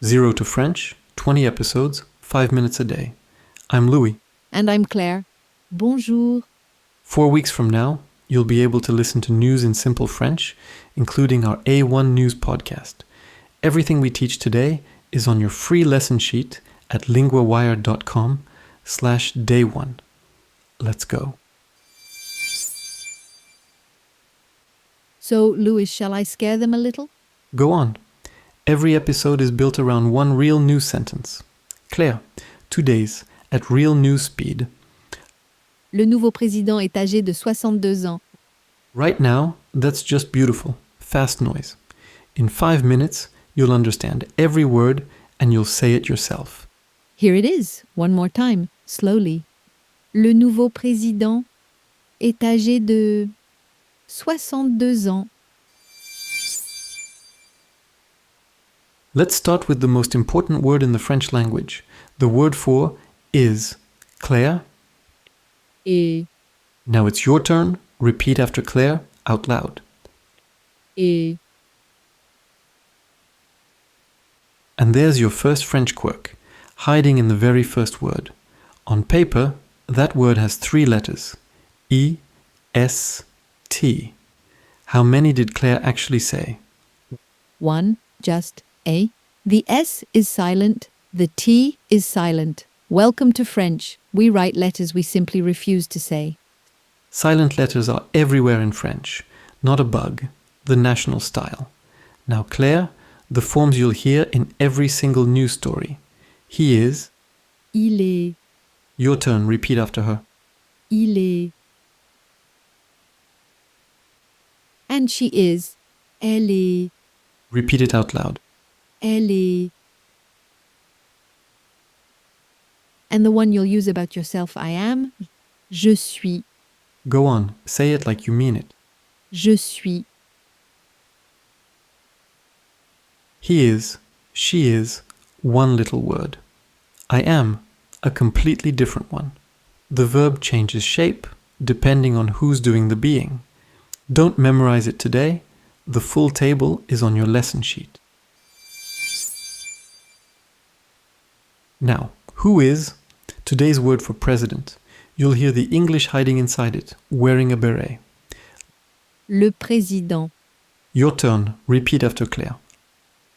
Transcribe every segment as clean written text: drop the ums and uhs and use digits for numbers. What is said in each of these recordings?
Zero to French, 20 episodes, 5 minutes a day. I'm Louis. And I'm Claire. Bonjour. 4 weeks from now, you'll be able to listen to news in simple French, including our A1 News podcast. Everything we teach today is on your free lesson sheet at linguawire.com/day1. Let's go. So, Louis, shall I scare them a little? Go on. Every episode is built around one real news sentence. Claire, today's at real news speed. Le nouveau président est âgé de 62 ans. Right now, that's just beautiful, fast noise. In 5 minutes, you'll understand every word and you'll say it yourself. Here it is, one more time, slowly. Le nouveau président est âgé de 62 ans. Let's start with the most important word in the French language, the word for is. Claire? Et, Now it's your turn. Repeat after Claire out loud. et, And there's your first French quirk, hiding in the very first word. On paper, that word has 3 letters. E, S, T. How many did Claire actually say? one, just A. The S is silent, the T is silent. Welcome to French. We write letters we simply refuse to say. Silent letters are everywhere in French, not a bug, the national style. Now Claire, the forms you'll hear in every single news story. He is. Il est, Your turn, repeat after her. il est. And she is. Elle est, Repeat it out loud. elle est. And the one you'll use about yourself, I am. Je suis, Go on, say it like you mean it. je suis. He is, she is, one little word. I am, a completely different one. The verb changes shape depending on who's doing the being. Don't memorize it today. The full table is on your lesson sheet. Now, who is? Today's word for president. You'll hear the English hiding inside it, wearing a beret. Le président, Your turn, repeat after Claire.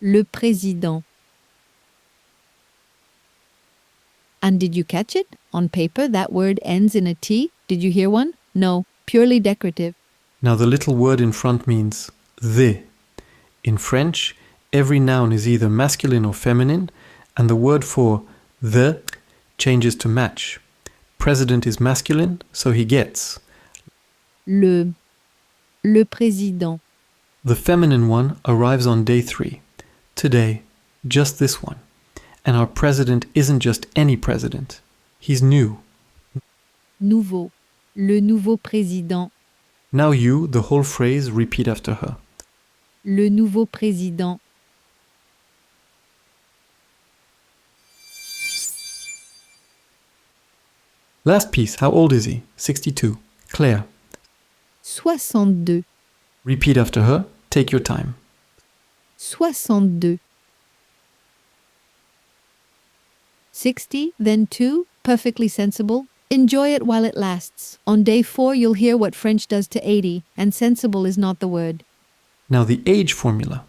le président. And did you catch it? On paper, that word ends in a T. Did you hear one? No, purely decorative. Now the little word in front means the. In French, every noun is either masculine or feminine, and the word for the changes to match. President is masculine, so he gets. Le président. The feminine one arrives on day 3. Today, just this one. And our president isn't just any president. He's new. Nouveau. Le nouveau président. Now you, the whole phrase, repeat after her. Le nouveau président. Last piece, how old is he? 62. Claire. 62. Repeat after her. Take your time. 62. 60, then 2, perfectly sensible. Enjoy it while it lasts. On day 4, you'll hear what French does to 80, and sensible is not the word. Now the age formula.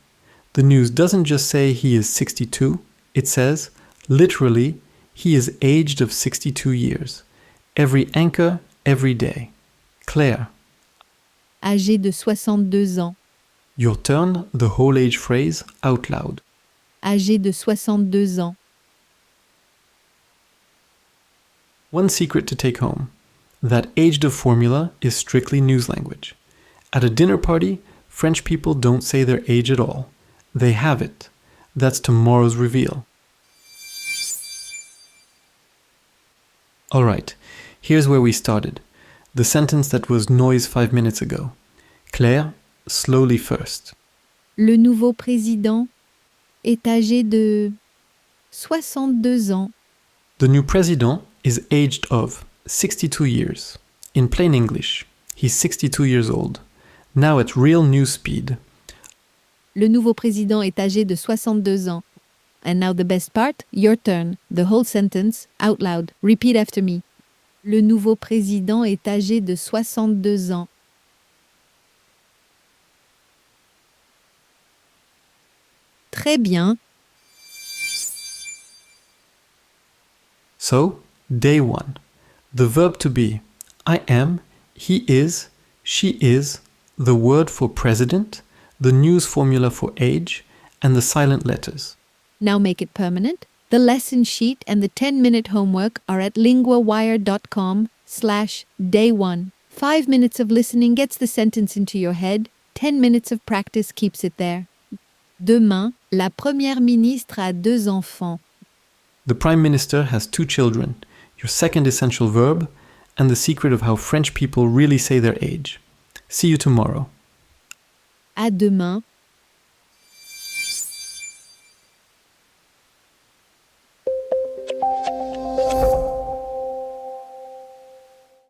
The news doesn't just say he is 62. It says, literally, he is aged of 62 years. Every anchor, every day. Claire. Âgé de 62 ans. Your turn, the whole age phrase, out loud. Âgé de 62 ans. One secret to take home. That aged of formula is strictly news language. At a dinner party, French people don't say their age at all. They have it. That's tomorrow's reveal. Alright, here's where we started. The sentence that was noise 5 minutes ago. Claire, slowly first. Le nouveau président est âgé de 62 ans. The new president is aged of 62 years. In plain English, he's 62 years old. Now at real news speed. Le nouveau président est âgé de 62 ans. And now the best part, your turn. The whole sentence, out loud. Repeat after me. Le nouveau président est âgé de 62 ans. Très bien. So, day 1. The verb to be. I am, he is, she is, the word for president, the news formula for age, and the silent letters. Now make it permanent. The lesson sheet and the 10-minute homework are at linguawire.com/day1. 5 minutes of listening gets the sentence into your head. 10 minutes of practice keeps it there. Demain, la première ministre a 2 enfants. The Prime Minister has 2 children, your second essential verb, and the secret of how French people really say their age. See you tomorrow. À demain.